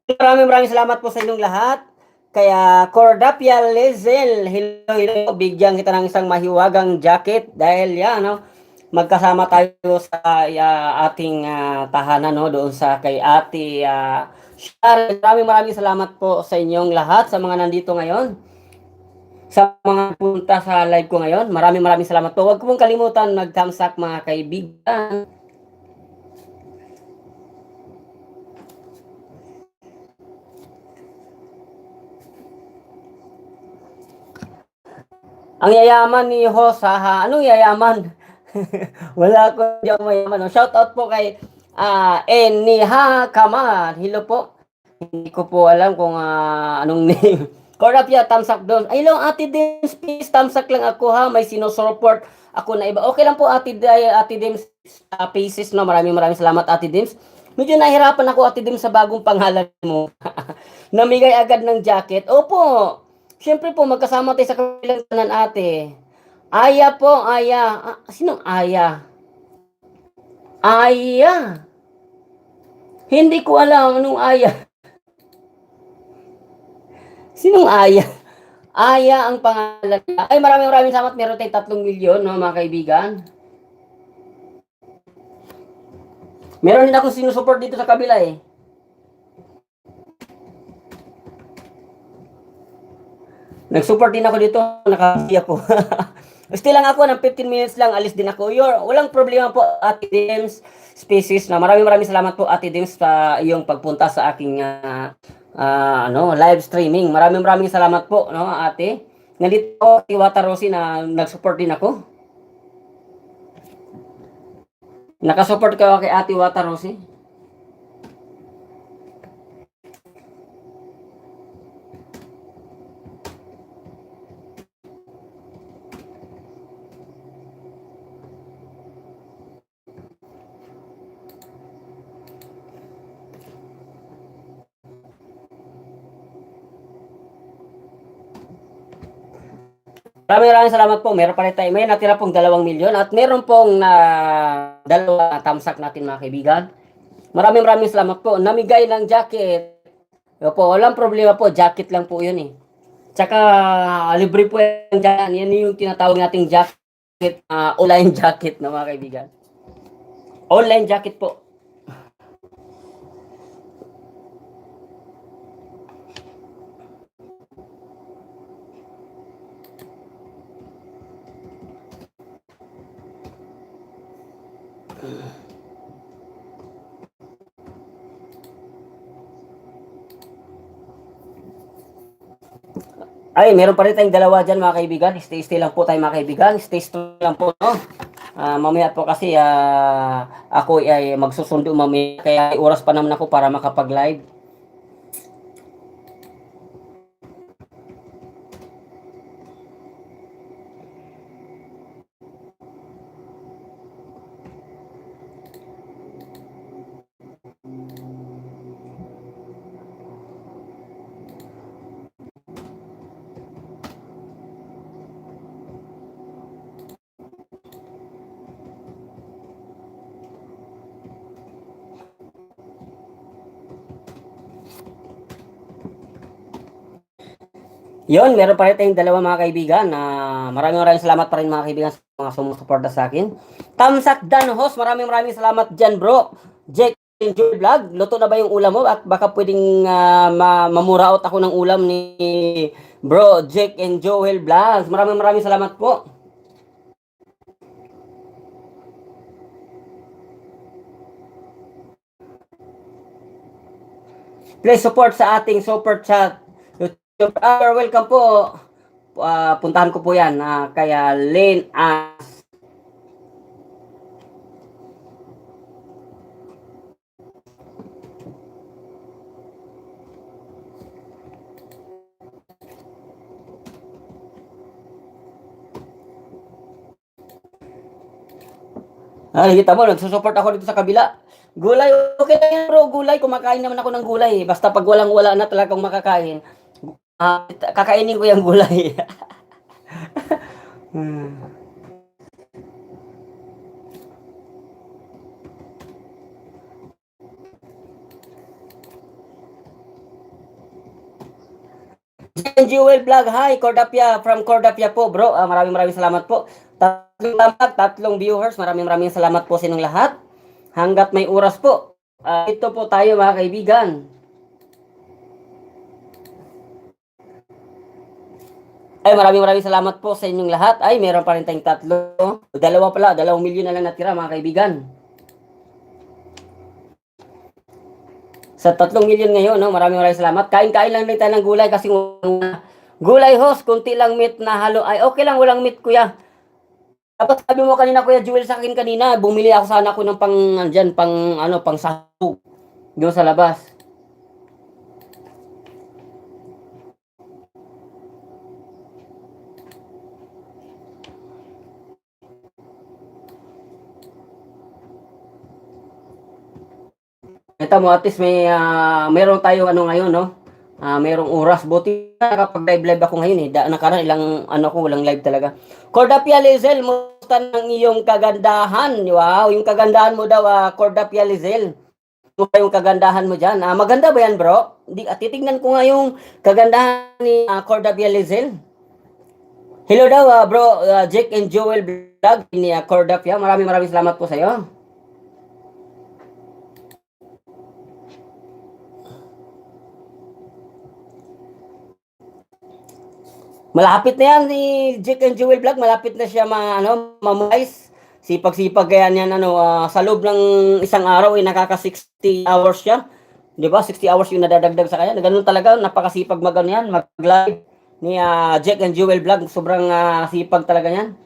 Maraming salamat po sa inyong lahat. Kaya Cordapia Lezel, hello, hello. Bigyan kita ng isang mahiwagang jacket dahil yan, no? Magkasama tayo sa ating tahanan, no? Doon sa kay Ate Shar. Maraming salamat po sa inyong lahat, sa mga nandito ngayon. Sa mga punta sa live ko ngayon, maraming salamat po. Huwag ko pong kalimutan mag-thumbs up mga kaibigan. Ang yayaman ni Hosa, anong yayaman? Wala ko, hindi ako mayaman. No? Shout out po kay Eniha Kaman. Hello po. Hindi ko po alam kung anong name. Corapia, thumbs up doon. Ay lang, Ate Dims, please, thumbs up lang ako ha. May sinusupport ako na iba. Okay lang po, Ate Dims, Faces, no? Maraming salamat, Ate Dims. Medyo nahirapan ako, Ate Dims, sa bagong pangalan mo. Namigay agad ng jacket. Opo, siyempre po, magkasama tayo sa kabilang tanan, ate. Aya po, Aya. Sinong Aya? Aya. Hindi ko alam anong Aya. Sinong Aya? Aya ang pangalan niya. Ay, maraming salamat. Meron tayong 3 milyon, no, mga kaibigan. Meron din akong sinusupport dito sa kabila eh. Nag-support din ako dito, nakasiya ko. Stay lang ako ng 15 minutes lang, alis din ako. Walang problema po, Ate Dims Species. Na maraming salamat po, Ate Dims, sa iyong pagpunta sa aking live streaming. Maraming salamat po, no, Ate. Nandito ako kay Wata Rosie na nag-support din ako. Nakasupport ka kay Ate Wata Rosie. Maraming salamat po. Meron pa rin tayo. May natira pong 2 milyon at meron pong dalawa tamsak natin mga kaibigan. Maraming salamat po. Namigay ng jacket. Opo, walang problema po. Jacket lang po yun eh. Tsaka libre po yan dyan. Yan yung tinatawag nating jacket. Online jacket na mga kaibigan. Online jacket po. Ay, meron pa rin tayong dalawa dyan mga kaibigan. Stay lang po tayo mga kaibigan. Stay strong lang po, no? Mamaya po kasi ako ay magsusundo mamaya. Kaya oras pa naman ako para makapag-live. Yon, meron pa rin tayong dalawa mga kaibigan. Maraming salamat pa rin mga kaibigan sa mga sumusuporta sa akin. Tamsak Dan Host, maraming salamat dyan bro. Jake Enjoy Vlog, luto na ba yung ulam mo? At baka pwedeng mamuraot ako ng ulam ni bro Jake and Joel Vlogs. Maraming salamat po. Please support sa ating super chat. Welcome po. Puntahan ko po yan. Kaya Lane As. Kita mo, nagsusupport ako dito sa kabila. Gulay, okay na yan bro. Gulay, kumakain naman ako ng gulay. Basta pag walang-wala na talagang makakain, kakainin ko yung gulay. and Jewel Vlog. Hi, Cordapia from Cordapia po, bro. Maraming salamat po. Tatlong viewers. Maraming salamat po sa inyong lahat. Hanggat may oras po. Ito po tayo mga kaibigan. Ay, maraming salamat po sa inyong lahat. Ay, meron pa rin tayong tatlo. Dalawa pala, 2 milyon na lang natira mga kaibigan. Sa 3 milyon ngayon, no? Maraming salamat. Kain-kain lang tayo ng gulay kasi gulay host, kunti lang meat na halo. Ay, okay lang, walang meat kuya. Dapat sabi mo kanina Kuya Jewel sa akin kanina, bumili ako sana ako ng pang sahog doon sa labas. Ito mo, at least meron tayo ngayon, no? Merong oras. Buti na kapag live ako ngayon eh. Nakaraan ilang walang live talaga. Cordapia Lizel, musta ng iyong kagandahan? Wow, yung kagandahan mo daw, Cordapia Lizel. Musta yung kagandahan mo dyan? Maganda ba yan, bro? Titignan ko nga yung kagandahan ni Cordapia Lizel. Hello daw, bro, Jake and Joel Vlog ni Cordapia. Maraming salamat po sa iyo. Malapit na yan si Jake and Jewel Vlog, malapit na siya ma-monetize. Sipag-sipag kaya niyan sa loob ng isang araw nakaka 60 hours siya. 'Di ba? 60 hours yung nadadagdag sa kanya. Ganun talaga, napakasipag mag-live ni Jake and Jewel Vlog. Sobrang sipag talaga niyan.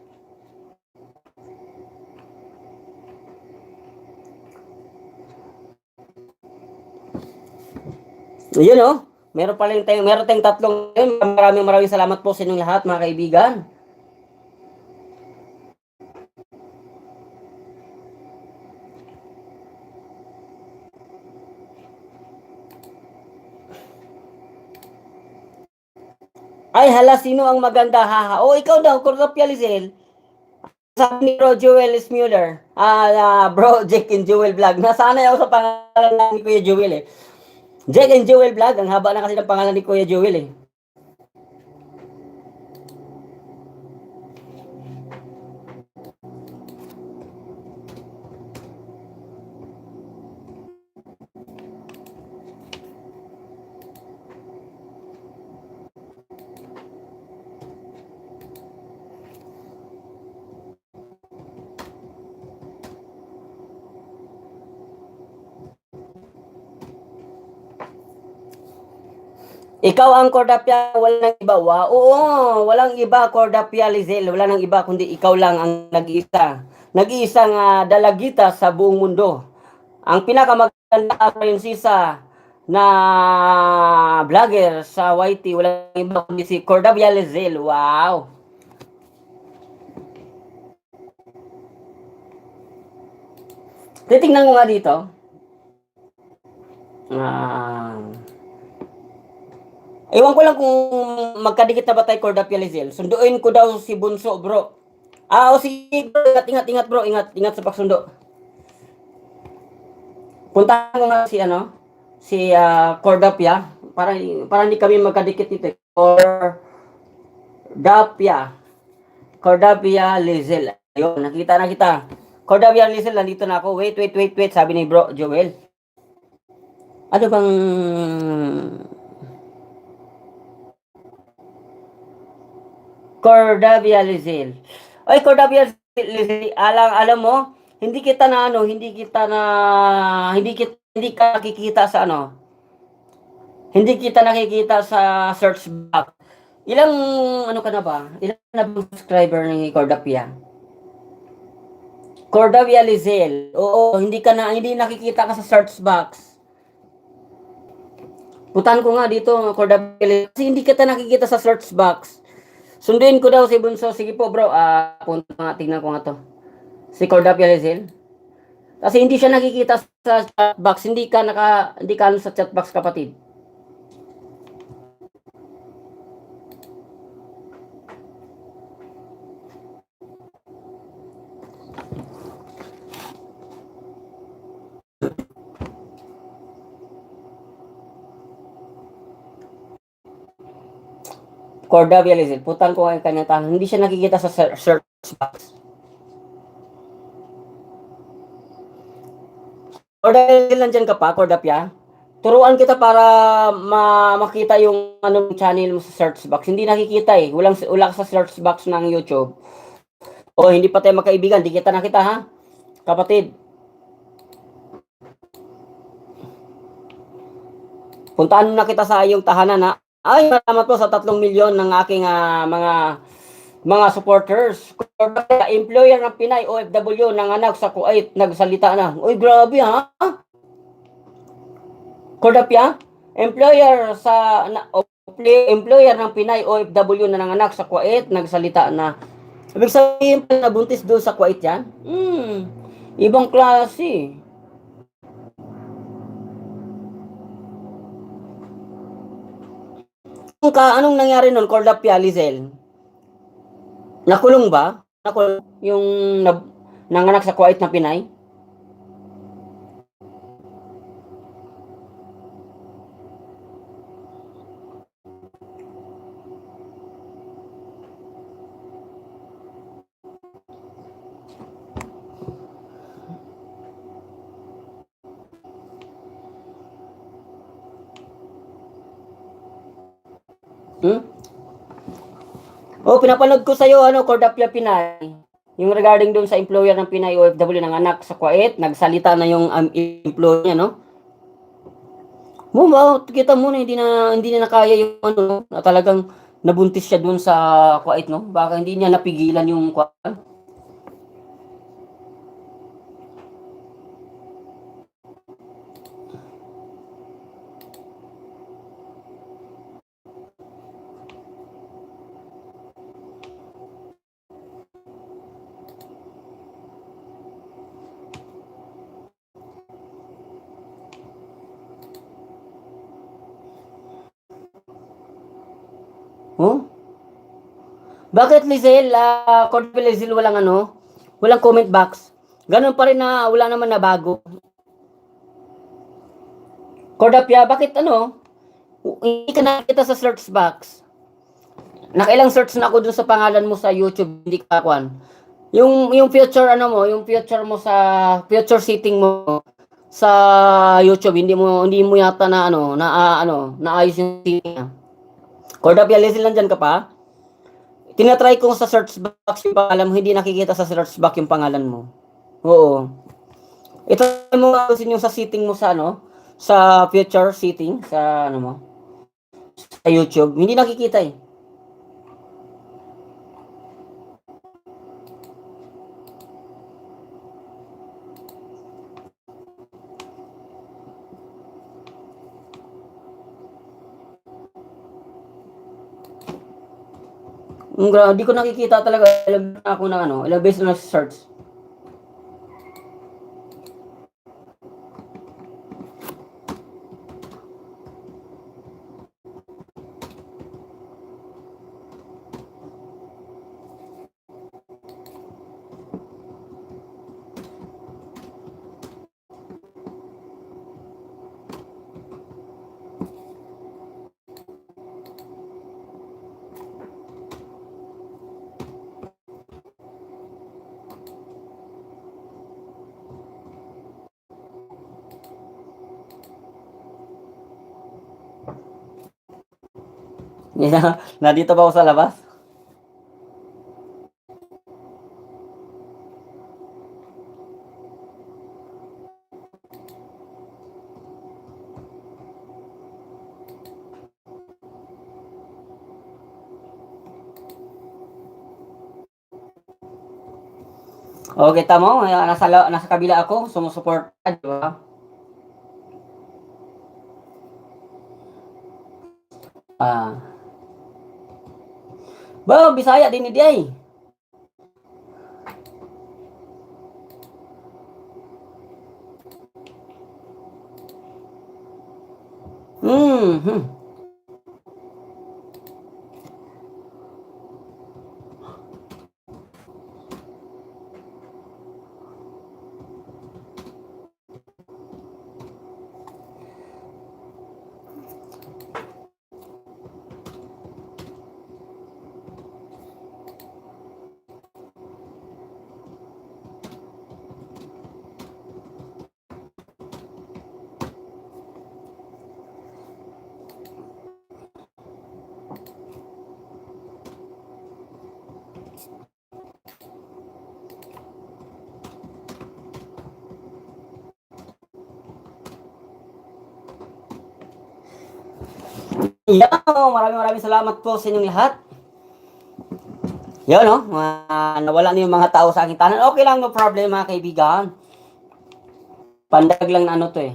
Yun meron tayong tatlong yun. Maraming salamat po sa inyong lahat mga kaibigan. Ay, hala, sino ang maganda? Haha. Ikaw daw, Cordapia Lizel. Sabi ni Bro Joel Smuller. Bro, Jake and Joel Vlog. Nasanay ako sa pangalan ni Kuya Joel eh. Jake and Joel Vlog. Ang haba na kasi ng pangalan ni Kuya Joel eh. Ikaw ang Cordapia, walang iba. Oo, walang iba, Cordapia Lizel. Wala nang iba, kundi ikaw lang ang nag-iisa. Nag-iisang dalagita sa buong mundo. Ang pinakamaganda prinsesa na vlogger sa YT, walang iba kundi si Cordapia Lizel. Wow! Titingnan ko nga dito. Ewan ko lang kung magkadikit na ba tayo Cordapia Lizel. Sunduin ko daw si Bunso, bro. Sige, ingat bro, ingat sa pagsundo. Puntahan ko nga si Cordapia para hindi kami magkadikit nito. Cordapia Lizel. Ayun, nakita na kita. Cordapia Lizel, nandito na ako. Wait, sabi ni Bro Joel. Ano bang Cordapia Lizel? Ay, Cordapia Lizel, alam mo, hindi ka nakikita sa Hindi kita nakikita sa search box. Ilang ka na ba? Ilang na bang subscriber ni Cordapia? Cordapia Lizel. Oo, hindi nakikita ka sa search box. Putan ko nga dito, Cordapia Lizel. Kasi hindi kita nakikita sa search box. Sunduin ko daw si Bunso. Sige po bro, punta nga, tingnan ko nga to. Si Cordapia Lizel. Kasi hindi siya nakikita sa chat box. Hindi ka sa chat box, kapatid. Corda Bializil. Putan ko ang kanyang tanong. Hindi siya nakikita sa search box. Corda Bializil, nandyan ka pa, Cordapia? Turuan kita para makita yung anong channel mo sa search box. Hindi nakikita eh. Wala sa search box ng YouTube. O hindi pa tayo magkaibigan. Di kita nakita ha, kapatid. Puntaan na kita sa iyong tahanan ha. Ay, salamat po sa 3 milyon ng aking mga supporters. Employer ng Pinay OFW ng anak sa Kuwait nagsalita na. Uy, grabe ha. Cordapia, employer ng Pinay OFW na nanganak sa Kuwait nagsalita na. Ibig sabihin pa nabuntis doon sa Kuwait yan? Ibang klase. Anong nangyari nun, Cordapia, Lizel? Nakulong ba? Nakulong yung nanganak sa Kuwait na Pinay? Pinapanood ko sa'yo, Cordapia Pinay. Yung regarding doon sa employer ng Pinay OFW ng anak sa Kuwait, nagsalita na yung employer niya, no? Kita mo na hindi na nakaya yung na talagang nabuntis siya doon sa Kuwait, no? Baka hindi niya napigilan yung Kuwait. Bakit Lizel, Cordapia Lizel walang comment box? Ganun pa rin na wala naman na bago. Cordapia, bakit hindi ka nakita sa search box? Nakailang search na ako dun sa pangalan mo sa YouTube, hindi ka kwan. Yung future yung future mo sa future setting mo sa YouTube, hindi mo yata na naayos yung setting. Cordapia Lizel, nandyan ka pa? Tinatry ko sa search box yung pangalan mo, hindi nakikita sa search box yung pangalan mo. Oo. Ito mo yung sa setting mo sa sa future setting sa mo sa YouTube, hindi nakikita eh. Hindi ko nakikita talaga. Ilang ako ng ilang beses na search. Nandito ba ako sa labas? Okay, tamo, nasa kabila ako, sumusuport, di ba? Bisaya din ni ay. Yeah, maraming salamat po sa inyong lahat. Yun, no? Nawala na yung mga tao sa aking tanan. Okay lang, no problem, mga kaibigan. Pandag lang na ano to eh.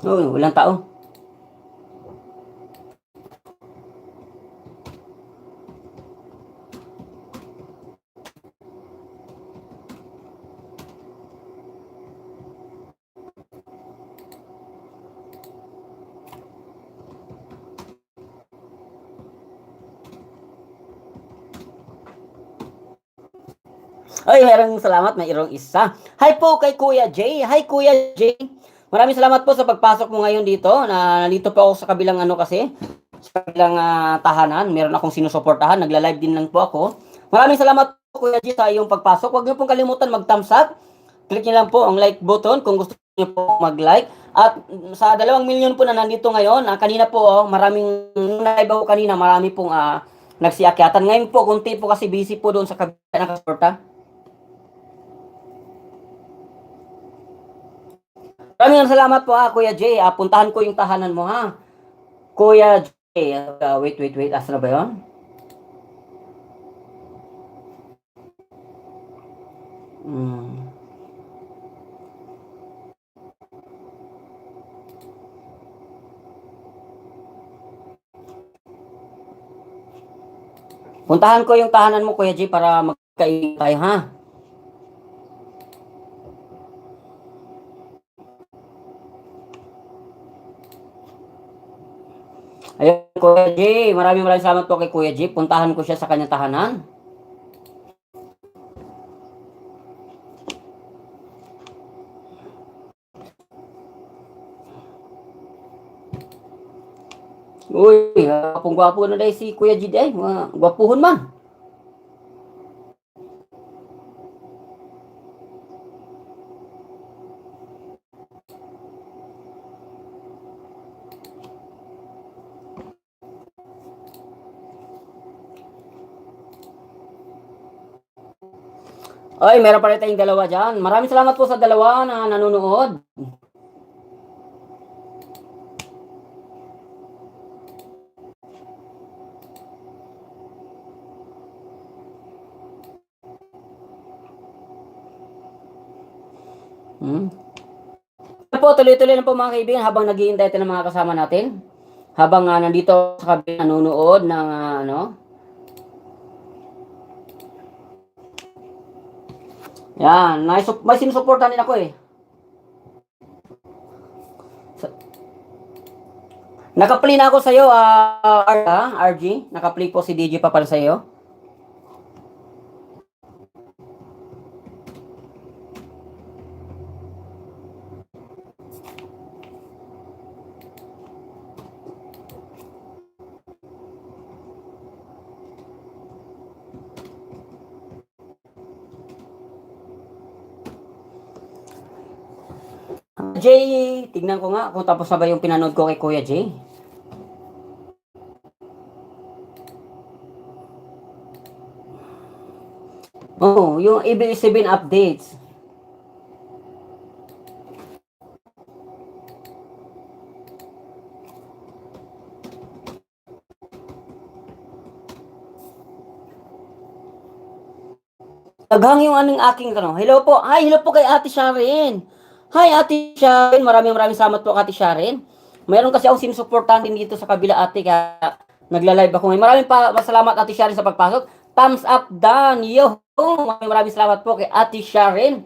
Oh, walang tao. Ay, merong salamat, may irong isa. Hi po kay Kuya Jay. Hi Kuya Jay. Maraming salamat po sa pagpasok mo ngayon dito. Nandito po ako sa kabilang ano kasi, sa kabilang tahanan. Meron akong sinusuportahan. Nagla-live din lang po ako. Maraming salamat po Kuya Jay sa iyong pagpasok. Huwag niyo pong kalimutan mag-thumbs up. Click niyo lang po ang like button kung gusto niyo po mag-like. At sa 2 milyon po na nandito ngayon, kanina po maraming live ako kanina, marami pong nagsiakyatan. Ngayon po, kunti po kasi busy po doon sa kabila ng kasporta. Maraming salamat po Kuya Jay. Puntahan ko yung tahanan mo ha. Kuya Jay. Wait. Asa na ba yun? Puntahan ko yung tahanan mo Kuya Jay para magkain tayo ha. Ayun, Kuya Jay. Maraming salamat po kay Kuya Jay. Puntahan ko siya sa kanyang tahanan. Uy, gwapo na dahil si Kuya Jay ay. Gwapuhon man. Ay, meron pa rin tayong dalawa dyan. Maraming salamat po sa dalawa na nanonood. Po, tuloy-tuloy lang po mga kaibigan habang naghihintay tayo ng mga kasama natin. Habang nandito sa kabila nanonood ng ano. Yan, may sinusuportahan din ako eh. Naka-play na ako sa iyo, RG. Naka-play po si DJ Papal sa iyo. Jay, tignan ko nga kung tapos na ba yung pinanood ko kay Kuya Jay. Oh, yung ABS-CBN updates. Taghang yung anong aking ano. Hello po. Hi, hello po kay Ate Sharon. Hi Ate Sharon. Maraming salamat po kay Ate Sharon. Mayroon kasi akong sinusuportahan din dito sa kabila ate kaya nagla-live ako ngayon. Maraming salamat Ate Sharon sa pagpasok. Thumbs up done. Yo. Maraming salamat po kay Ate Sharon.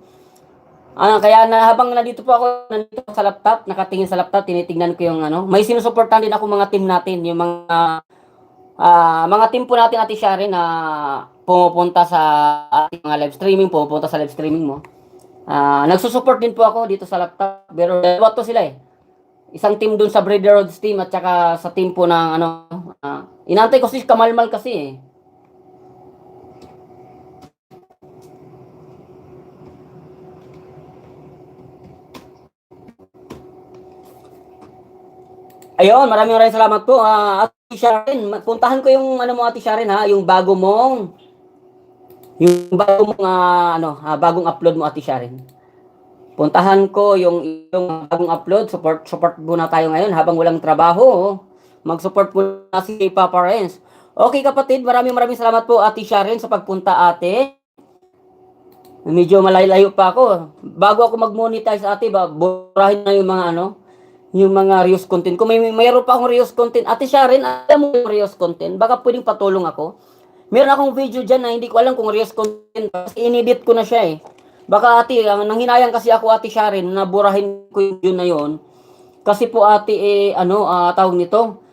Kaya habang nandito po ako nandito sa laptop, nakatingin sa laptop, tinitingnan ko yung ano. May sinusuportahan din ako mga team natin, yung mga team po natin Ate Sharon na pumupunta sa ating mga live streaming, pumupunta sa live streaming mo. Nagsusupport din po ako dito sa laptop, pero dalawa to sila eh. Isang team dun sa Brother Roads team at saka sa team po ng ano, inantay ko si Kamalmal kasi eh. Ayun, maraming salamat po. Ate Sharon, puntahan ko yung ano mo Ate Sharon ha, yung bagong upload mo Ate Sharon. Puntahan ko yung bagong upload, support muna tayo ngayon habang walang trabaho. Mag-support muna si Papa Renz. Okay kapatid, maraming salamat po Ate Sharon sa pagpunta ate. Medyo malayo pa ako. Bago ako mag-monetize ate, burahin na yung mga yung mga Reels content. Kung mayroon pa akong Reels content, ate Sharon, alam mo yung Reels content, baka pwedeng patulong ako. Meron akong video dyan na hindi ko alam kung Reels content, kasi inedit ko na siya eh. Baka ate, nanghinayang kasi ako ate Sharon, na burahin ko yun na yun. Kasi po ate, tawag nito,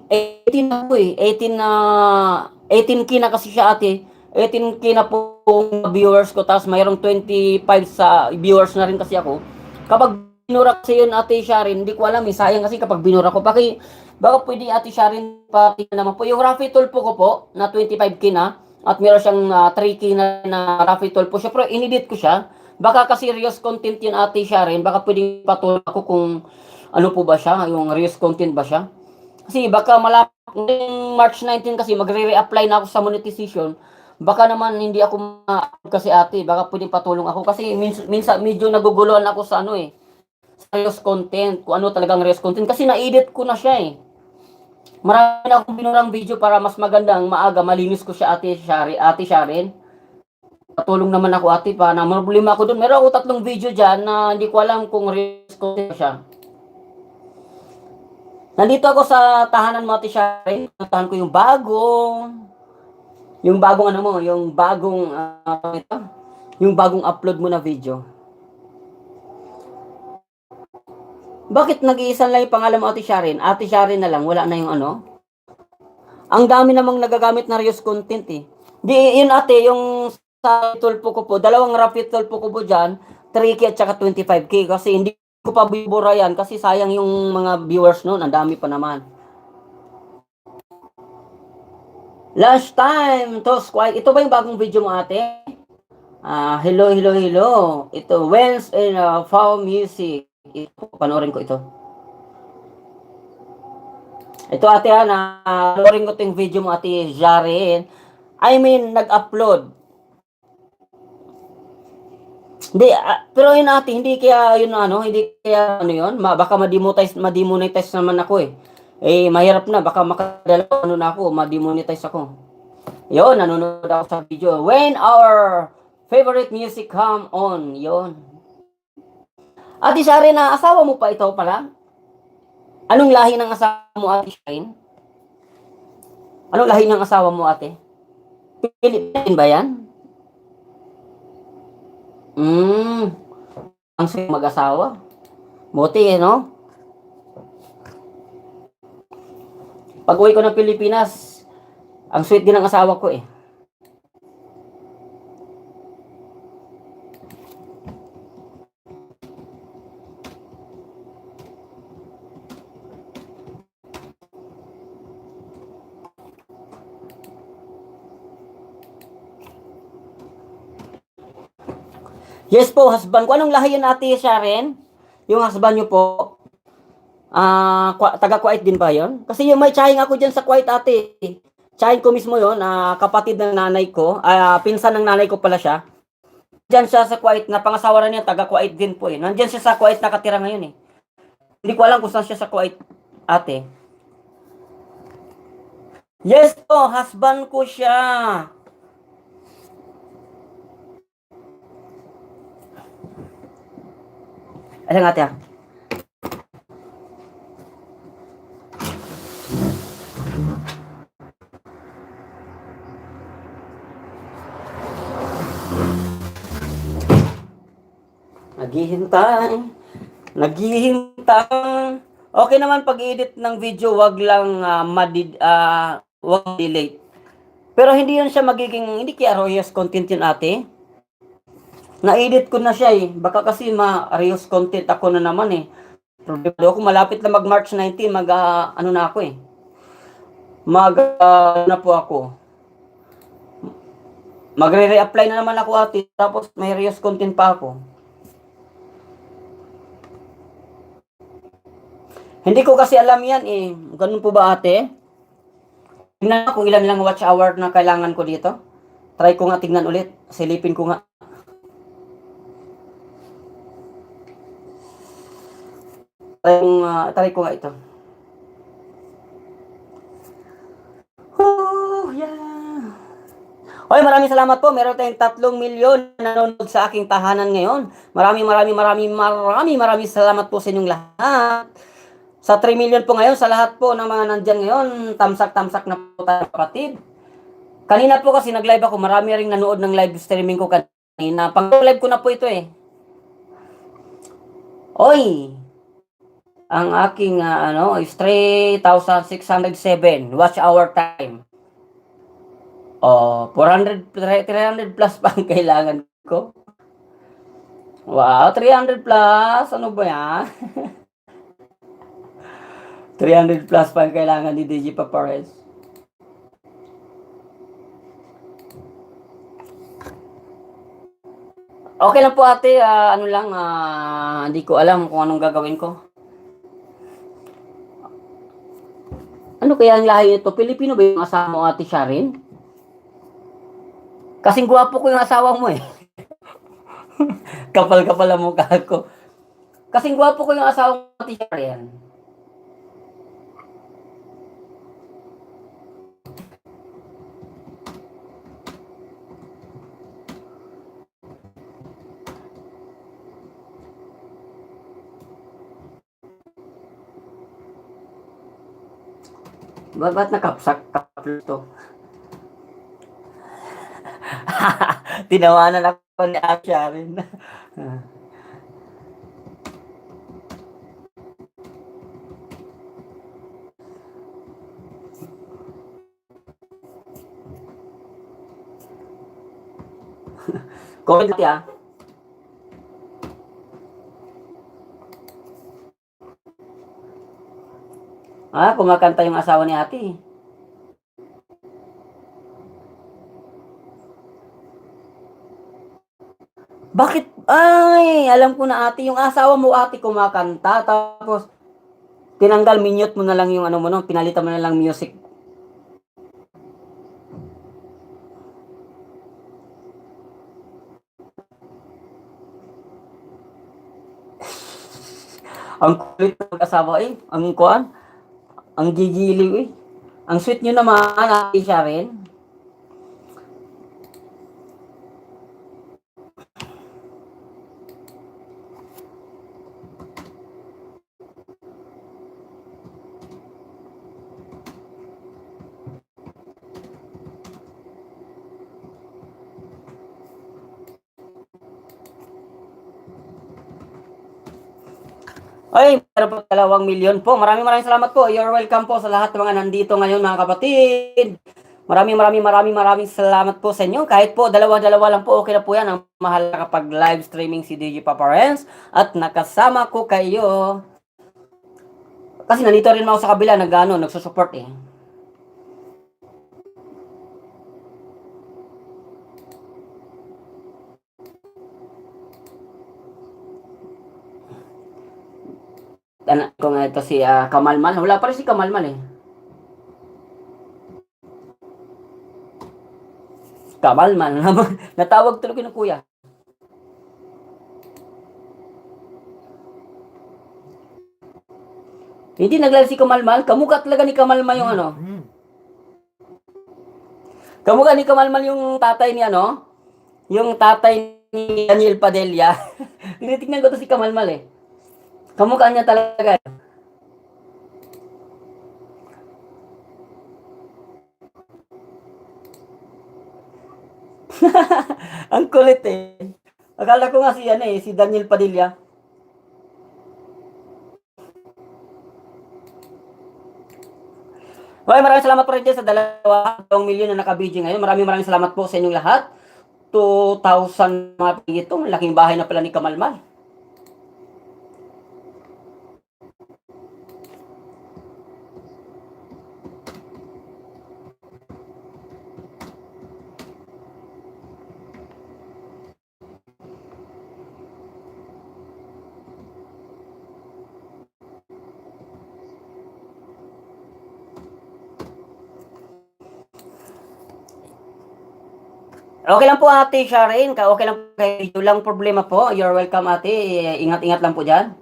18 na po eh, 18K na kasi siya ate. 18K na po viewers ko, tapos mayroong 25 sa viewers na rin kasi ako. Kapag binura kasi yun ate Sharon, hindi ko alam eh, sayang kasi kapag binura ko, baka pwede ate Sharon pati naman po. Yung Raffy Tulpo ko po, na 25K na, at meron siyang 3K na Raffy Tulpo siya, pero inedit ko siya. Baka kasi Reels content yun ate Sharon, baka pwede patulong ako kung ano po ba siya, yung Reels content ba siya. Kasi baka March 19 kasi magre-reapply na ako sa monetization. Baka naman hindi ako kasi ate, baka pwedeng patulong ako kasi minsan medyo naguguluhan ako sa ano eh, sa Reels content, kung ano talagang Reels content kasi na-edit ko na siya eh. Marami na akong binurang video para mas magandang maaga malinis ko siya ate Sharon. Patulong naman ako ate pa na problema ako doon. Meron ako 3 video diyan na hindi ko alam kung Reels content siya. Nandito ako sa tahanan mo ate Sharon. Tahan ko yung bagong upload mo na video. Bakit nag-iisa lang yung pangalan mo Ate Sharon? Ate Sharon na lang, wala na yung ano? Ang dami namang nagagamit na Reels content eh. Di, yun ate, yung sa tulpo ko po, dalawang rapid tulpo ko po dyan, 3K at saka 25K kasi hindi ko pa bibura yan kasi sayang yung mga viewers noon, ang dami pa naman. Last time, Tos Quiet. Ito ba yung bagong video mo ate? Hello. Ito, Wens and Foul Music. Panoorin ko ito. Ito ate panoorin ko yung video mo ate Jaren. Nag-upload. Hindi, pero yun ate, hindi kaya yun, baka ma-demonetize naman ako eh. Mahirap na, baka makadalaw na ako, ma-demonetize ako. Yun, nanonood ako sa video. When our favorite music come on, yun. Ate Sharon, asawa mo pa ito pala? Anong lahi ng asawa mo, ate Sharon? Anong lahi ng asawa mo, ate? Pilipin ba yan? Ang mag-asawa. Buti no? Pag uwi ko ng Pilipinas, ang sweet din ng asawa ko eh. Yes po, husband ko. Anong lahi yun ate Sharon? Yung husband nyo po? Taga Kuwait din ba yun? Kasi yung may tsahin ako dyan sa Kuwait ate. Tsahin ko mismo yun, kapatid ng nanay ko. Pinsan ng nanay ko pala siya. Diyan siya sa Kuwait, na pangasawa niya, taga Kuwait din po eh. Nandiyan siya sa Kuwait nakatira ngayon eh. Hindi ko alam kung saan siya sa Kuwait ate. Yes po, husband ko siya. Ayan ate Naghihintay. Okay naman pag-edit ng video, wag lang wag delete. Pero hindi yun siya hindi kaya Royas content yun ate. Na-edit ko na siya eh. Baka kasi ma-Reels content ako na naman eh. Problemado ako, malapit na mag-March 19, ano na ako eh. Na po ako. Magre-reapply na naman ako ate, tapos may reuse content pa ako. Hindi ko kasi alam yan eh. Ganun po ba ate? Tingnan kung ilan lang watch hour na kailangan ko dito. Try ko nga tingnan ulit. Silipin ko nga. Try ko nga ito. Yeah. Hoy, maraming salamat po. Meron tayong 3 milyon na nanonood sa aking tahanan ngayon. Maraming salamat po sa inyong lahat. Sa 3 million po ngayon, sa lahat po ng mga nandyan ngayon, tamsak-tamsak na po tayo kapatid. Kanina po kasi nag-live ako, marami ring nanood ng live streaming ko kanina. Pang-live ko na po ito eh. Oy! Ang aking is 3,607 watch hour time. 300 plus pa ang kailangan ko. Wow, 300 plus. Ano ba yan? 300 plus pa ang kailangan ni DJ Papares. Okay lang po ate, hindi ko alam kung anong gagawin ko. Ano kaya ang lahi nito? Pilipino ba yung asawa mo, ate Sharin? Kasing gwapo ko yung asawa mo eh. Kapal-kapal ang mukha ko. Kasing gwapo ko yung asawa mo, ate Sharin. Ba't nakapsak to? Tinawanan ako ni Asha rin. Comment ya. Kumakanta yung asawa ni ate. Bakit? Ay, alam ko na ate, yung asawa mo ate kumakanta, tapos tinanggal, minute mo na lang yung pinalitan mo na lang music. Ang kulit ng asawa eh, ang gigiliw eh. Ang sweet nyo naman, ate siya rin. Ay, meron po 2 milyon po. Maraming salamat po. You're welcome po sa lahat ng mga nandito ngayon mga kapatid. Maraming salamat po sa inyo. Kahit po dalawa-dalawa lang po, okay na po yan. Ang mahal kapag live streaming si DJ Paparenz at nakasama ko kayo. Kasi nandito rin ako sa kabila, nagsusupport eh. Anak ko nga ito si Kamalman. Wala pa rin si Kamalman eh. Kamalman. Natawag tuloy ng kuya. Hindi nag-live si Kamalman. Kamukha talaga ni Kamalman yung Kamukha ni Kamalman yung tatay ni yung tatay ni Daniel Padilla. Tinitignan ko to si Kamalman eh. Kamukha niya talaga. Ang kulit eh. Akala ko nga si Daniel Padilla. Okay, maraming salamat po rin sa 2 milyon na naka-BG ngayon. Maraming salamat po sa inyong lahat. 2,000 mga ito. Malaking bahay na pala ni Kamalmal. Okay lang po ate Sharon, okay lang po kayo, lang problema po. You're welcome ate, ingat-ingat lang po dyan.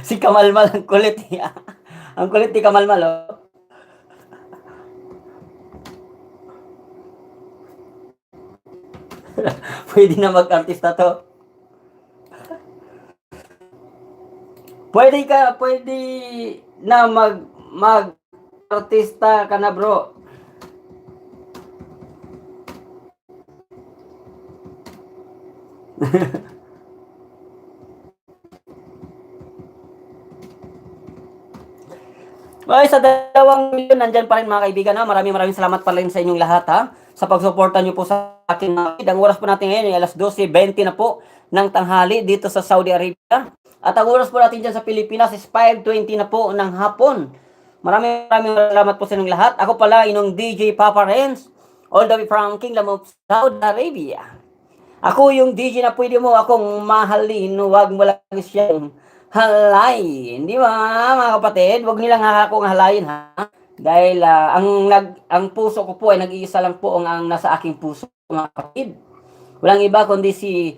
Si Kamalmal ang kulit niya. Ang kulit ni Kamalmal, oh. Pwede na mag-artista to. Pwede na mag-artista ka na bro. Okay, sa 2 milyon, nandyan pa rin mga kaibigan. Ha? Maraming salamat pa rin sa inyong lahat ha? Sa pagsuporta nyo po sa akin. Ang oras po natin ngayon ay alas 12:20 na po ng tanghali dito sa Saudi Arabia. At ang oras po natin dyan sa Pilipinas is 5:20 na po ng hapon. Maraming salamat po sa inyong lahat. Ako pala, inong DJ Papa Renz, all the way from Kingdom of Saudi Arabia. Ako yung DJ na pwede mo akong mahalin, huwag mo lang siyang halayin. Di ba, mga kapatid? Huwag nilang akong halayin, ha? Dahil ang puso ko po ay nag-iisa lang po ang nasa aking puso, mga kapatid. Walang iba kundi si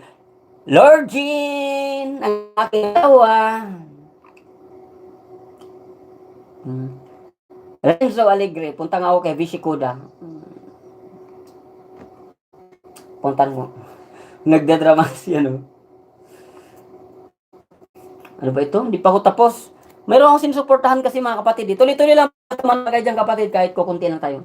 Lord Jean, ang aking tawa. Renzo Alegre, punta nga ako kay Vishikuda. Puntan mo. Nagdadrama si ano. Ano ba ito? Hindi pa ako tapos. Mayroon akong sinusuportahan kasi mga kapatid. Tuloy-tuloy lang tumanagay dyan kapatid kahit kukunti lang tayo.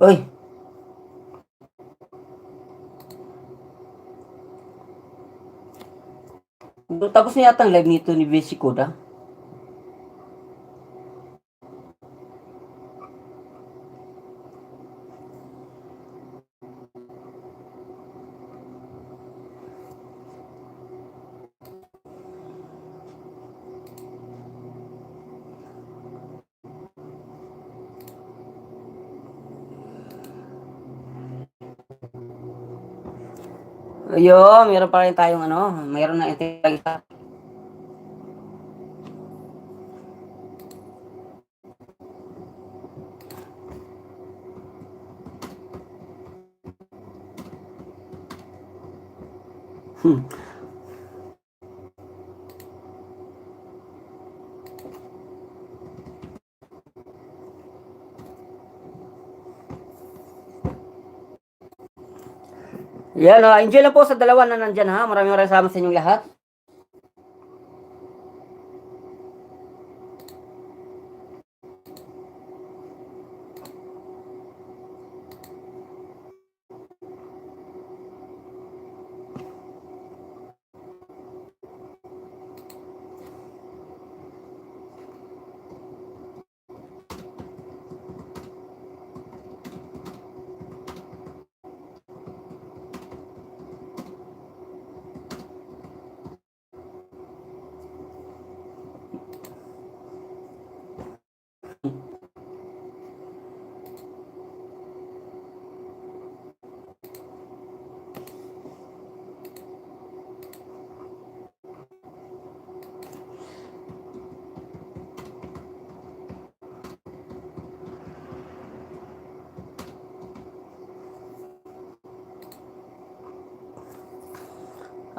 Uy, tapos na yata ang live nito ni Vici Koda. Ayun, meron pa rin tayong ano, meron na ito isa. Hmm. Yan, enjoy lang po sa dalawa na nandyan ha. Maraming maraming salamat sa inyong lahat.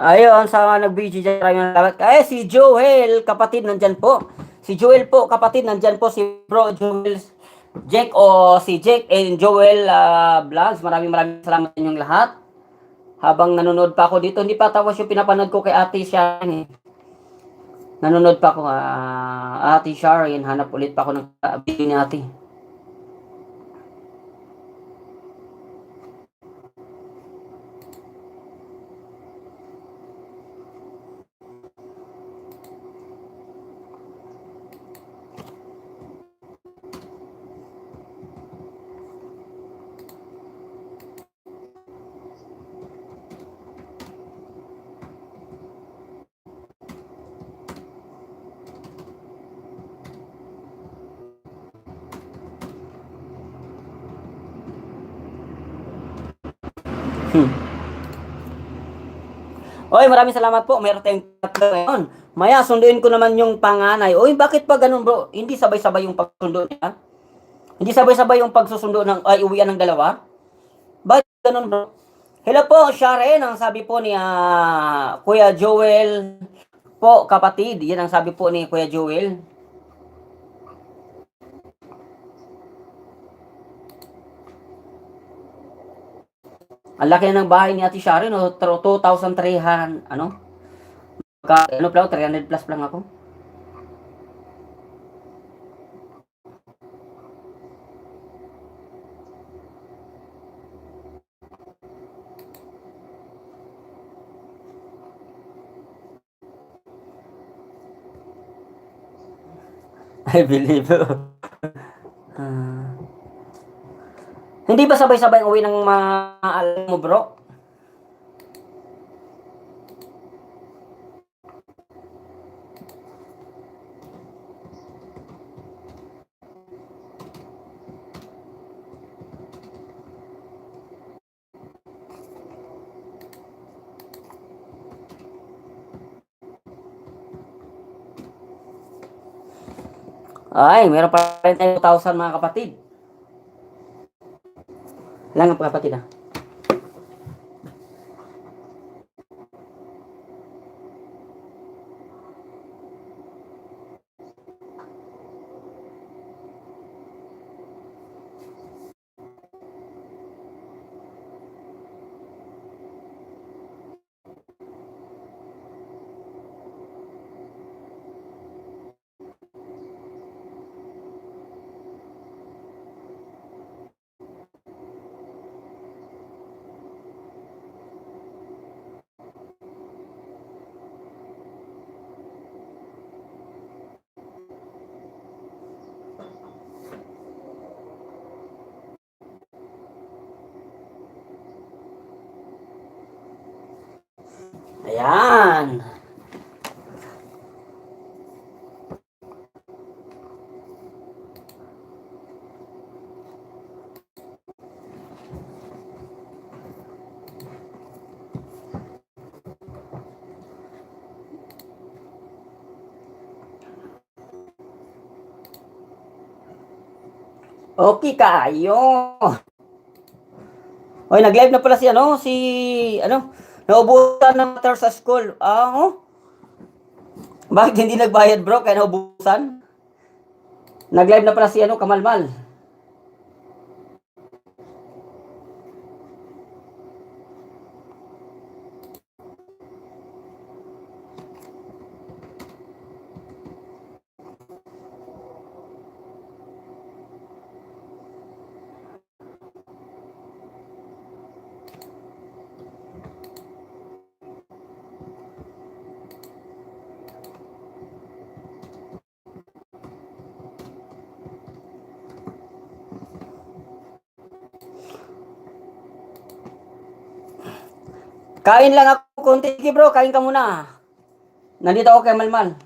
Ayun, sa nag-BG dyan, maraming salamat. Si Joel, kapatid, nandyan po. Si Joel po, kapatid, nandyan po si Bro Joel Jack o si Jack and Joel Vlogs. Maraming maraming salamat sa inyong lahat. Habang nanonood pa ako dito, hindi pa tapos yung pinapanood ko kay Ate Sharon eh. Nanonood pa ako, Ate Sharon, hanap ulit pa ako ng video ni Ate. Oy, maraming salamat po. Meron tayong tatlo ngayon. Maya, sunduin ko naman yung panganay. Oy, bakit pa ganun bro? Hindi sabay-sabay yung pagsundo niya? Hindi sabay-sabay yung pagsusundo ng, uwian ng dalawa? Bakit ganun bro? Hello po, Sharon. Ang sabi po ni Kuya Joel po, kapatid. Yan ang sabi po ni Kuya Joel. Ang laki na ng bahay ni Ate Sharon, 2,300, ano? Ano pala, 300 plus lang ako. I believe. Hindi ba sabay-sabay uwi ng alam mo bro? Ay, meron pa rin tayo 2,000 mga kapatid. Lang ang kapatid Ayan. Okay kayo. Oy, nag-live na pala naubusan ng water sa school. Bakit hindi nagbayad bro kaya naubusan? Nag-live na pala Kamalmal. Kain lang ako konti. Sige bro, kain ka muna. Nandito ako kay Malmal.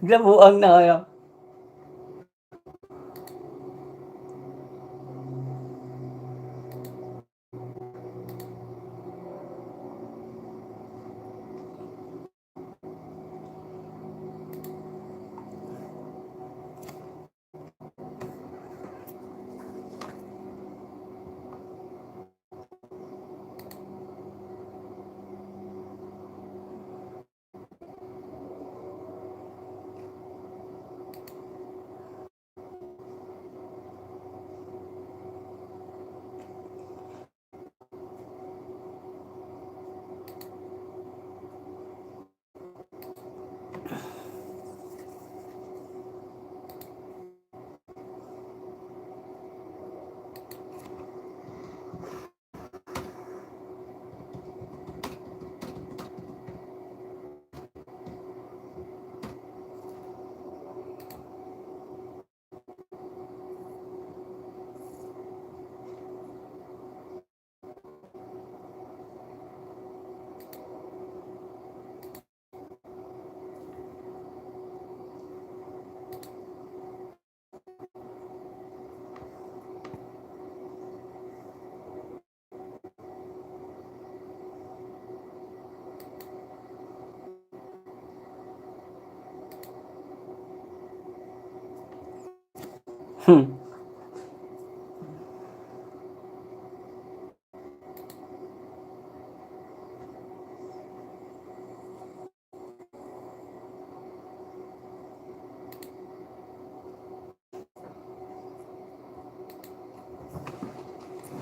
Glabuang na kayo.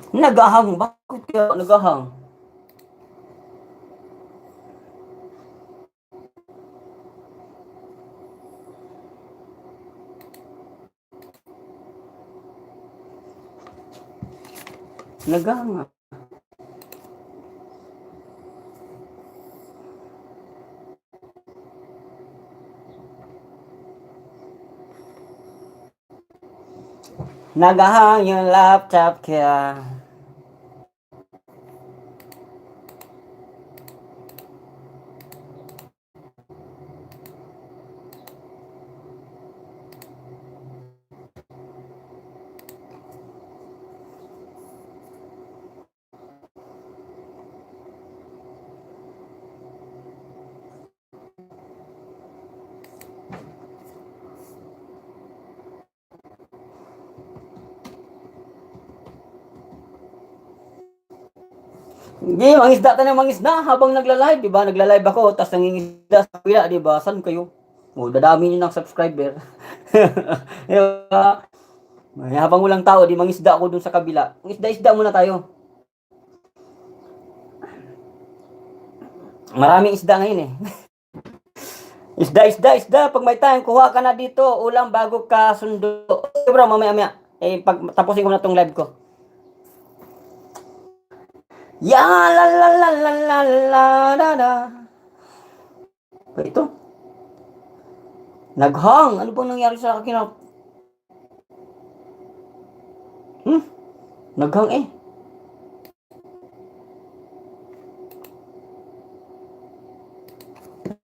Nagahang. Bakit kaya nagahang? Nagahang nga. Nagahang yung laptop kaya. Hindi, mangisda tayo ng mangisda habang nagla-live, di ba? Nagla-live ako, tapos nangingisda sa kabila, di ba? Saan kayo? O, dadami niyo ng subscriber. Di ba? Habang walang tao, di mangisda ako dun sa kabila. Isda-isda muna tayo. Maraming isda ngayon eh. Isda. Pag may time, kuha ka na dito. Ulam bago ka sundo. Okay bro, mamaya. Eh, pag tapusin ko na tong live ko. Ya la la la la la la la la. Ito. Naghang. Ano bang nangyari sa akin? Naghang eh.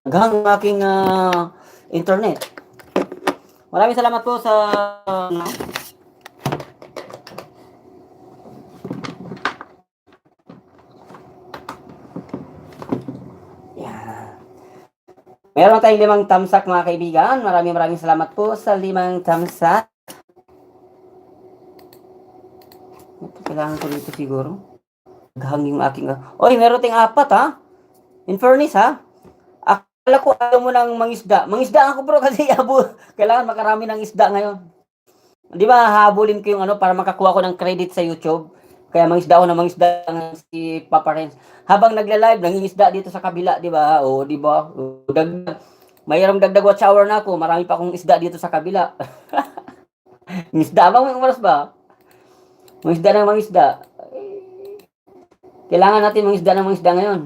Naghang ang aking internet. Maraming salamat po sa ano, yan. Meron tayong 5 tamsak mga kaibigan. Maraming salamat po sa 5 tamsak. Kailangan ko dito siguro. Naghang yung aking... Oy, meron tayong 4 ha. In fairness ha. Akala ko ayaw mo ng mangisda. Mangisda ako bro kasi kailangan makarami ng isda ngayon. Di ba habulin ko yung ano para makakuha ko ng credit sa YouTube. Kaya mangisda ako ng mangisda si Papa Renz. Habang nagla-live, nangingisda dito sa kabila, di ba? O, di ba? Mayroong dagdag watch hour na ako. Marami pa akong isda dito sa kabila. Mangisda ba? May oras ba? Mangisda ng mangisda. Kailangan natin mangisda ng mangisda ngayon.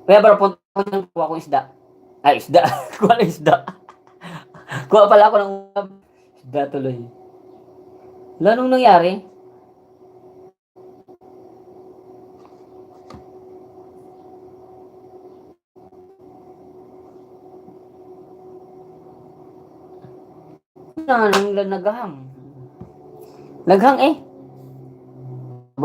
Kaya bro, punta ko ng kuha kong isda. Ay, isda. Kuha ng isda. Kuha pala ako ng isda tuloy. Wala nung nangyari. Naghang. Naghang eh.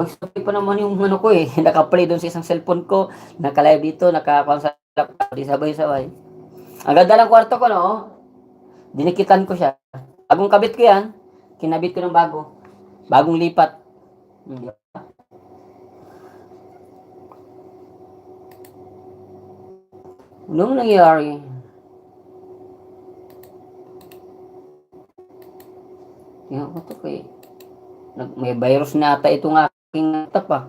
Sabay pa naman yung ano ko eh. Naka-play doon sa isang cellphone ko. Naka-live dito. Naka-account sa laptop. Di sabay-sabay. Ang ganda ng kwarto ko, no? Dinikitan ko siya. Bagong kabit ko yan. Kinabit ko ng bago. Bagong lipat. Anong nangyari? Tingnan ko to kay... May virus na ata itong aking laptop ah.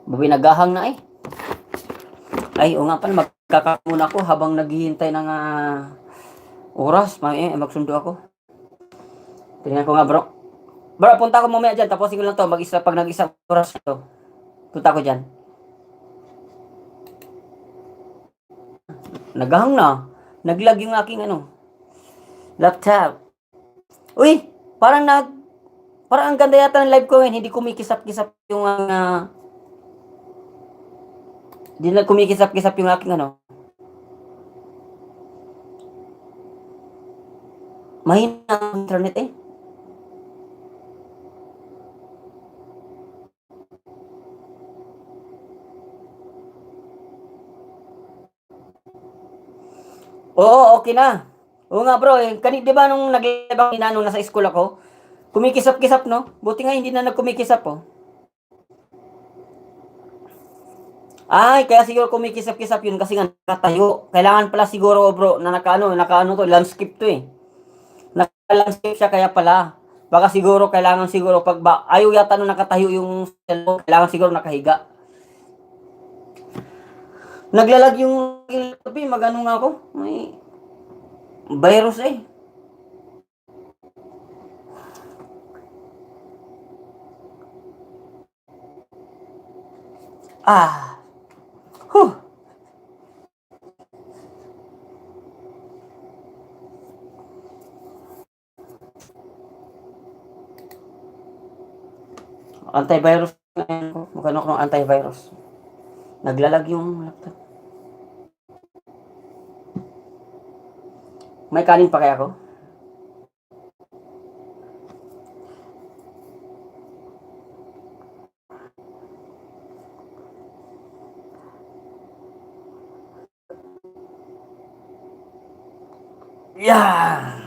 Babi naghahang na eh. Ay, o nga pala, magkakakamuna ako habang naghihintay ng oras. Magsundo ako. Tingnan ko nga bro. Bro, punta ko mamaya dyan. Tapusin ko lang to. Mag-isa, pag nag-isang oras to. Punta ko dyan. Naghahang na. Naglag yung aking laptop. Uy, parang ang ganda yata ng live ko ngayon. Hindi kumikisap-kisap yung hindi na kumikisap-kisap yung aking mahina ang internet eh. Oo, okay na. Oo nga bro, di ba nung nag-live ako nung nasa school ako, kumikisap-kisap no? Buti nga hindi na nagkumikisap oh. Ay, kaya siguro kumikisap-kisap yun kasi nga nakatayo. Kailangan pala siguro bro na nakaano to, landscape to eh. Naka-landscape siya kaya pala. Baka siguro kailangan siguro ayaw yata nung nakatayo yung cellphone, kailangan siguro nakahiga. Naglalag yung laptop eh, magano nga ako. May virus eh. Ah. Huh. Antivirus ko. Magkano ko ng antivirus. Naglalag yung laptop. May kanin pa kaya ako? Yeah!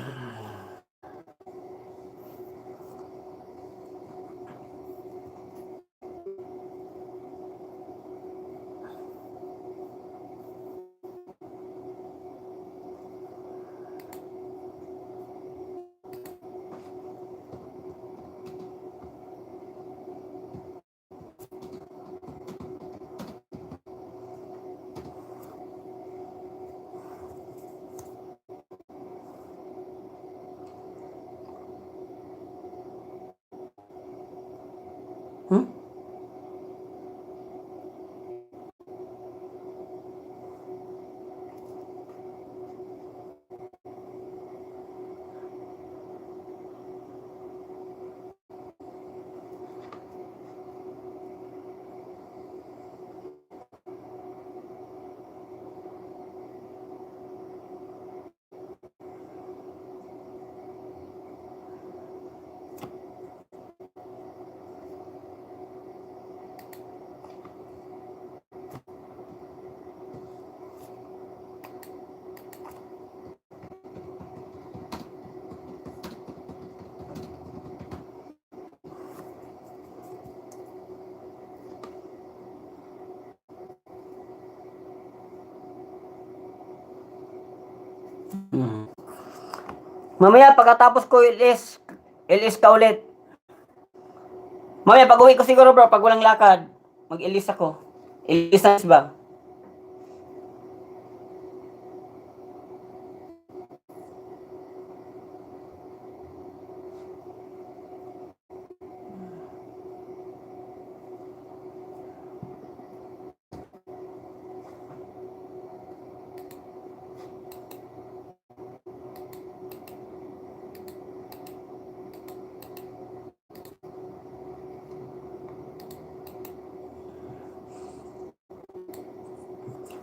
Hmm. Mamaya pagkatapos ko ilis ka ulit. Mamaya pag uwi ko siguro bro, pag walang lakad, mag-ilis ako. Ilis na ba?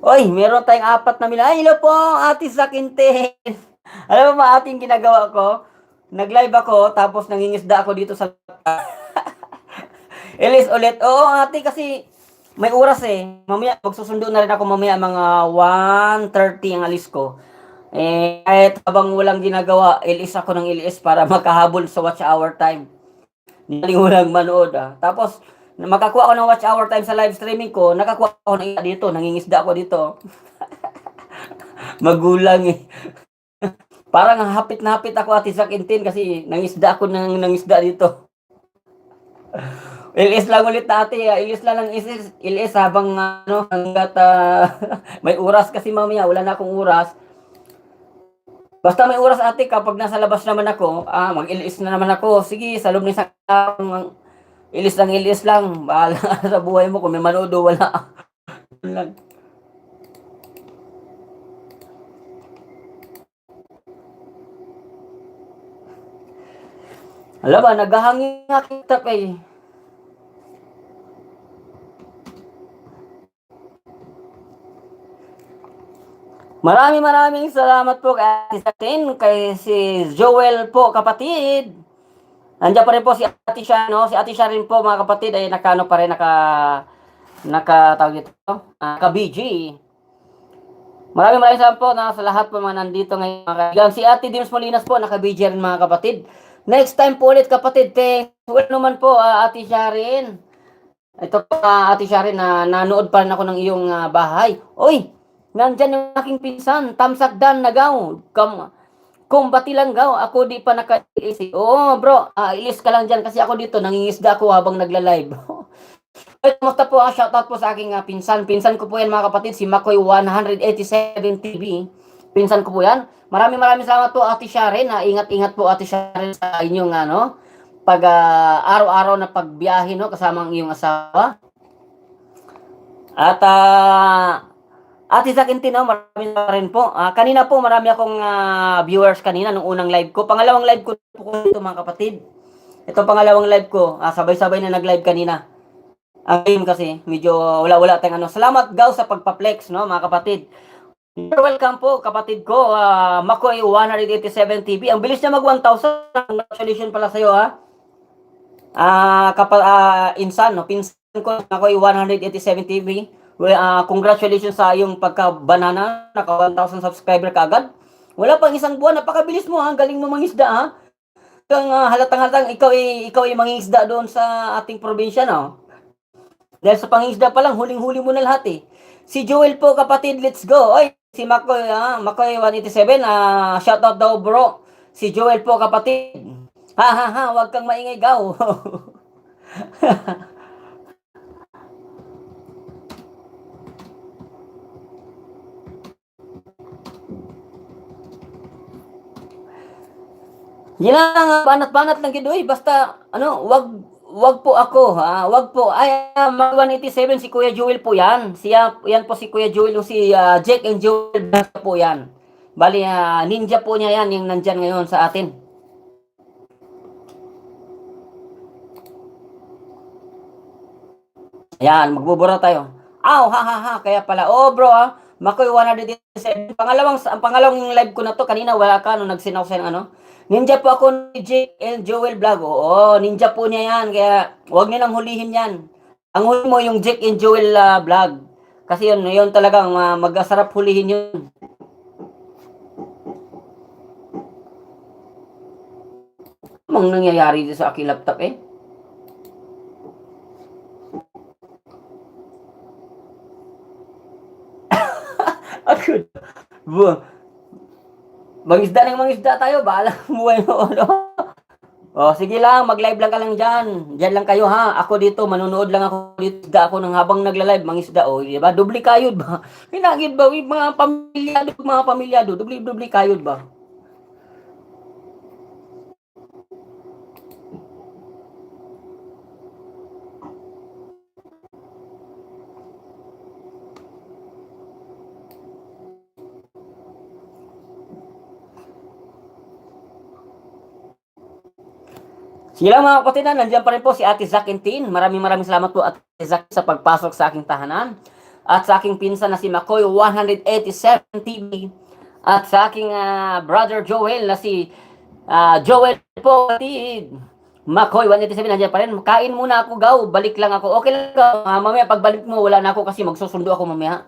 Oy, meron tayong 4 na Ay, hello po, Ate Sakintin. Alam mo ba ating ginagawa ko? Nag-live ako, tapos nangingisda ako dito sa Ilis ulit. Oo, ate, kasi may oras eh. Mamaya, magsusundo na rin ako mamaya mga 1:30 ang alis ko. Eh, kahit habang walang ginagawa, ilis ako ng ilis para makahabol sa watch hour time. Hindi walang manood Tapos, makakuha ako ng watch hour time sa live streaming ko, nakakuha ako ng dito, nangingisda ako dito. Magulang eh. Parang hapit na hapit ako Ate Sakintin kasi nangisda ako ng nangisda dito. Ilis lang ulit ate, ilis lang ng ilis habang hanggat may oras kasi mamaya wala na akong oras. Basta may oras ate kapag nasa labas naman ako, mag-ilis na naman ako. Sige, sa loob ng isang ilis lang. Bahala sa buhay mo kung may manood o wala. lang. Alam ba, naghahangin nga kita eh. Maraming salamat po kay kay si Joel po kapatid. Andiyan pa rin po si Ate Sha, no? Si Ate Sha rin po mga kapatid ay nakano pa rin tawag dito, naka BG. Maraming salamat po sa lahat po mga nandito ngayon mga kaibigan. Si Ate Dims Molinas po naka BG rin mga kapatid. Next time po ulit kapatid, thanks. Well naman po Ate Sha rin. Ito po Ate Sha rin na nanood pa rin ako ng iyong bahay. Oy, nandyan yung aking pinsan, Tamsak Dan Nagaw. Kumbati lang gaw, ako di pa naka-ilis. Oo, bro, ilis ka lang dyan kasi ako dito, nangingisda ako habang nagla-live. Ay, kumusta po? Shoutout po sa aking pinsan. Pinsan ko po yan mga kapatid, si Makoy 187 TV. Pinsan ko po yan. Maraming salamat po Ate Sharon. Ingat-ingat po Ate Sharon sa inyong pag araw-araw na pagbiyahe no, kasama ang iyong asawa. At Ate Sakintin, marami na rin po. Kanina po, marami akong viewers kanina nung unang live ko. Pangalawang live ko po ito mga kapatid. Ito pangalawang live ko. Sabay-sabay na nag-live kanina. Ang game kasi, medyo wala-wala tayong Salamat Gaw sa pagpa-flex, no, mga kapatid. You're welcome po, kapatid ko. Makoy 187 TV. Ang bilis niya mag 1,000. Congratulations pala sa'yo, ha. Insan, no? Pinsan ko, Makoy 187 TV. Well, congratulations sa iyong pagka-banana. Naka 1,000 subscriber ka agad. Wala pang isang buwan. Napakabilis mo, ha. Galing mo mangisda, ha. Halatang-halatang ikaw ay mangingisda doon sa ating probinsya, no? Dahil sa pangisda pa lang, huling-huli mo na lahat eh. Si Joel po kapatid, let's go. Oy, si Makoy, Makoy 187, shout out daw bro. Si Joel po kapatid. Ha, wag kang maingay gaw. Yan lang, banat-banat lang gidoy. Basta, wag po ako, wag po. Ay, Mag 187, si Kuya Joel po yan. Yan po si Kuya Joel, yung si Jake and Joel po yan. Bali, ninja po niya yan, yung nandyan ngayon sa atin. Ayan, magbubura tayo. Ha, kaya pala. Oh, bro, Makoy 187. Ang pangalawang live ko na to, kanina wala ka, nung nagsinaw sa Ninja po ako ni Jake and Joel Vlog. Oo, ninja po niya yan. Kaya, huwag niyo nang hulihin yan. Ang huli mo yung Jake and Joel Vlog. Kasi yun talagang mag-asarap hulihin yun. Anong nangyayari dito sa aking laptop eh? Ako. mangisda tayo, bahala buhay mo, ano. Oh, sige lang, mag-live lang ka lang diyan. Diyan lang kayo ha. Ako dito, manonood lang ako dito. Isda ako nang habang nagla-live, mangisda oh, di ba? Dubli kayod ba? Hinagid ba mga pamilyado, dubli kayod ba? Sige lang mga kapatid, nandiyan pa rin po si Ate Zakintin. Maraming salamat po Ate Zak sa pagpasok sa aking tahanan. At sa aking pinsan na si Makoy 187 TV. At sa aking brother Joel na si Joel po kapatid. Makoy 187 nandiyan pa rin. Kain muna ako gaw, balik lang ako. Okay lang gaw. Mamaya pagbalik mo wala na ako kasi magsusundo ako mamaya.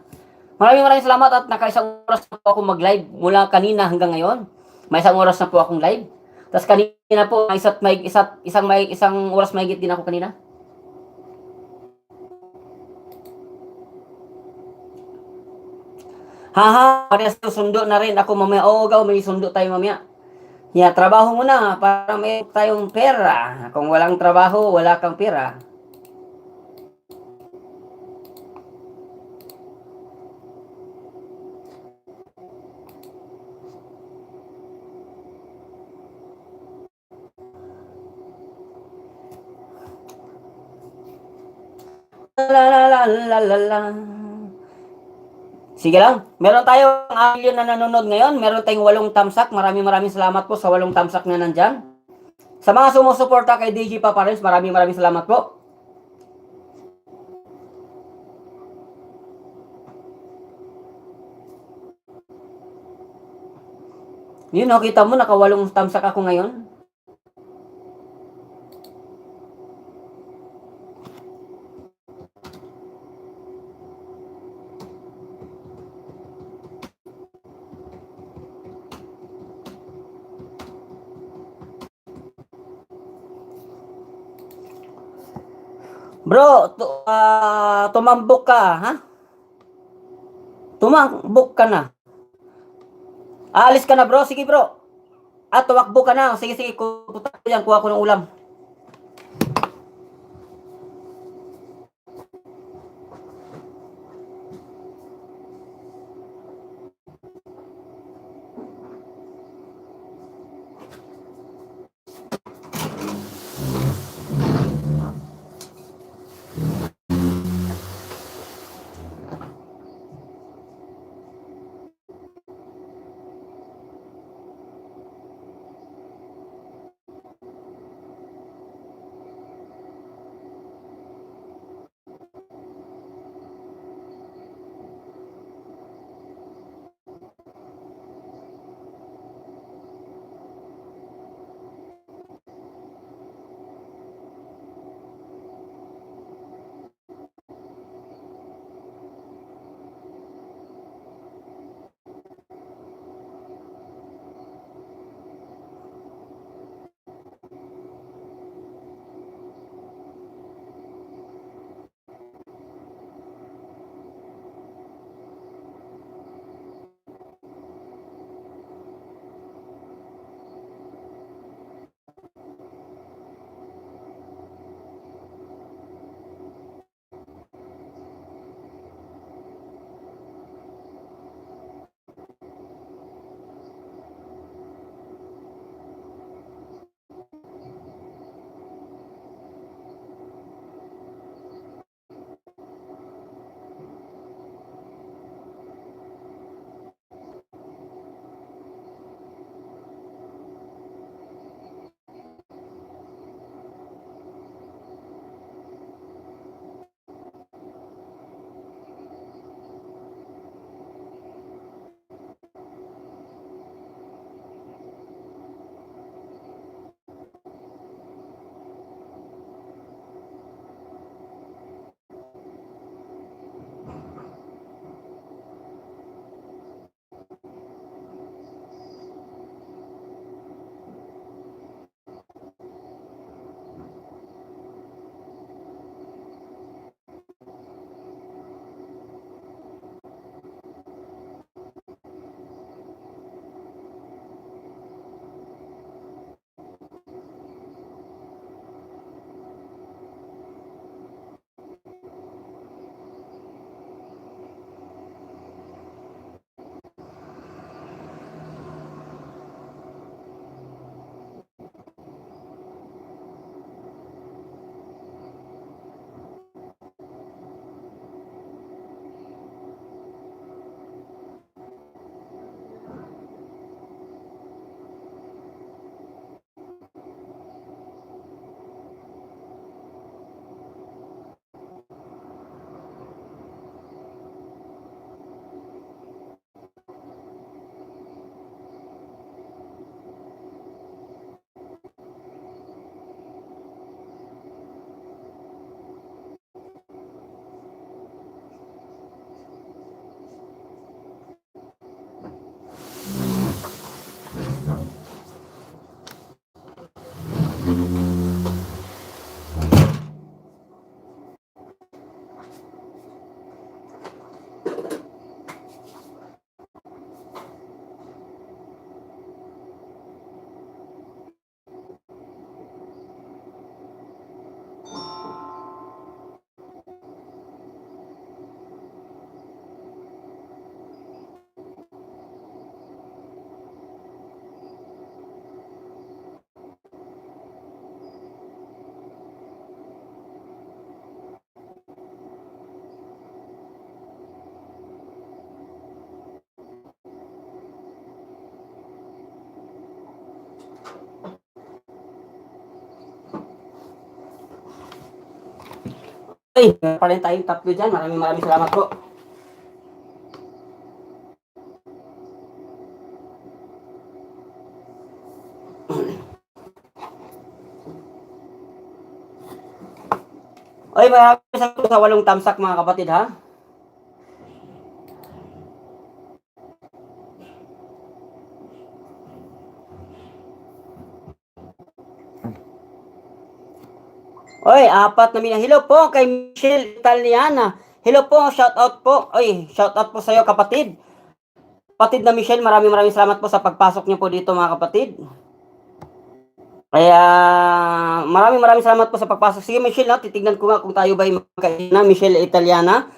Maraming salamat at nakaisang oras na po ako mag-live mula kanina hanggang ngayon. May isang oras na po akong live. Tapos kanina po, isang oras mahigit din ako kanina. Haha, parehas sundo na rin ako mamaya. Oo, gaw, may sundo tayo mamaya. Yeah, trabaho muna para may tayong pera. Kung walang trabaho, wala kang pera. La la la la la la. Sige lang. Meron tayong milyon na nanonood ngayon. Meron tayong 8 tamsak. Maraming salamat po sa 8 tamsak na nandyan. Sa mga sumusuporta kay DJ Papa Renz, maraming salamat po. Yun, no, kita mo, naka 8 tamsak ako ngayon. Bro, tumambok ka, ha? Tumambok ka na. Aalis ka na, bro. Sige, bro. Tumakbo ka na. Sige, pupunta ko yan. Kuha ko ng ulam. Ay, meron pa rin tayong tatlo dyan. Maraming salamat po. Ay, maraming salamat sa 8 tamsak mga kapatid ha. Oy, 4 na mina. Hello po kay Michelle Italiana. Hello po, shout out po. Oy, shout out po sa iyo kapatid. Kapatid na Michelle, maraming salamat po sa pagpasok niyo po dito mga kapatid. Kaya maraming salamat po sa pagpasok. Sige Michelle, no? Titignan ko nga kung tayo ba ay magkaibigan. Michelle Italiana.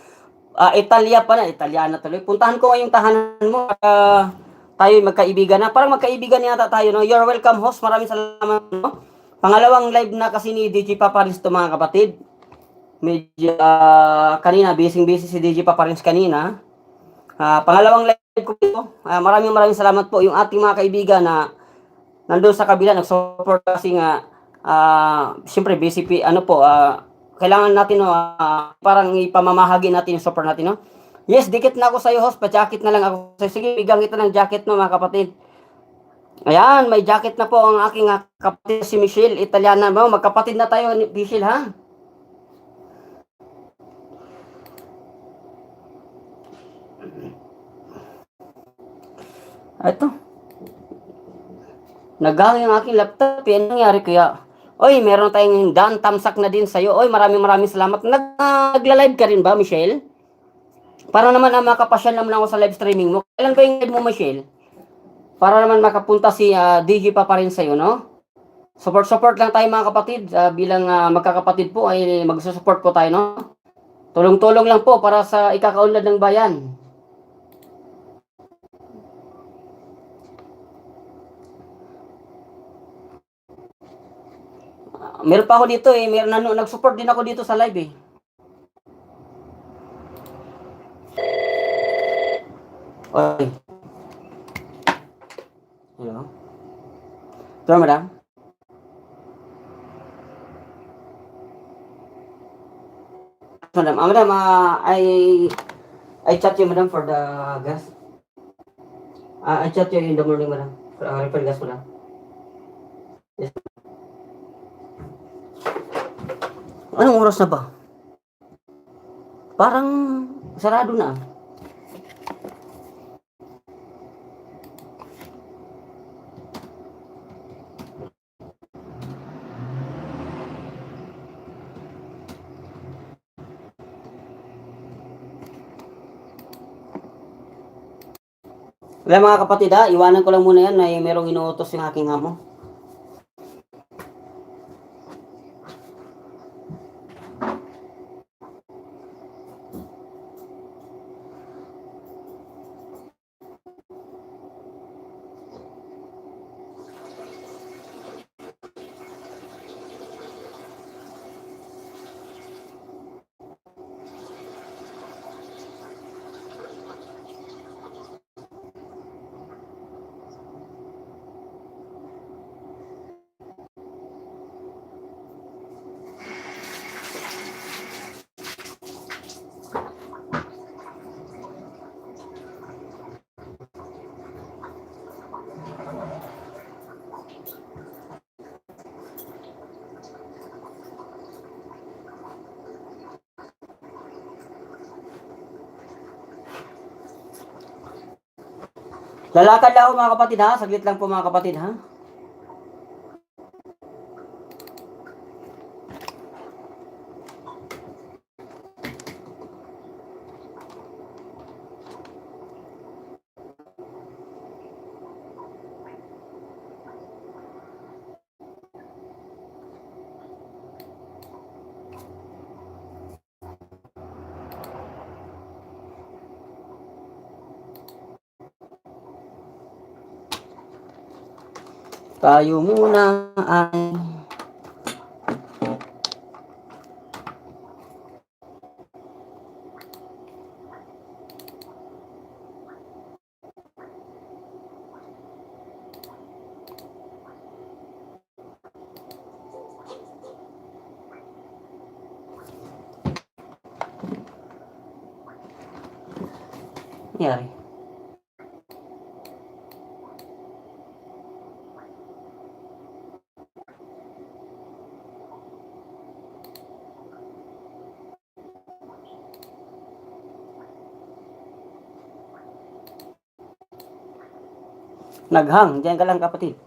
Italia pa na, Italiana tuloy. Puntahan ko nga yung tahanan mo. Tayo ay magkaibigan na. Parang magkaibigan yata tayo, no? You're welcome host. Maraming salamat, no? Pangalawang live na kasi ni DJ Paparins to mga kapatid. Medyo kanina, busy si DJ Paparins kanina. Pangalawang live ko ito. Maraming salamat po yung ating mga kaibigan na nandun sa kabila, nag-support kasi nga, siyempre busy, kailangan natin, no, parang ipamamahagi natin yung support natin, no? Yes, dikit na ako sa iyo, host, pa-jacket na lang ako. Sige, bigyan kita ng jacket, no, mga kapatid. Ayan, may jacket na po ang aking kapatid si Michelle Italiana. Magkapatid na tayo, Michelle, ha? Ito. Naghang yung aking laptop. Yan nangyari kaya. Oy, meron tayong Dan Tamsak na din sa'yo. Oy, maraming salamat. Nagla-live ka rin ba, Michelle? Para naman makapasyal naman ako sa live streaming mo. Kailan ba yung live mo, Michelle? Para naman makapunta si DJ pa rin sa'yo, no? Support lang tayo mga kapatid. Bilang magkakapatid po ay magsusupport po tayo, no? Tulong-tulong lang po para sa ikakaunlad ng bayan. Meron pa ako dito eh. Nag-support din ako dito sa live eh. Okay. Hello? Sir, madam? Madam, madam, I chat you, madam, for the gas. I chat you in the morning, madam. For refill gas, madam. Yes. Anong oras na ba? Parang sarado na. Wala mga kapatid ha, iwanan ko lang muna yan na merong inuutos yung aking amo. Lalakad lang ako mga kapatid ha, saglit lang po mga kapatid ha. Tayo muna ay nangyari? Naghang, diyan ka lang kapatid.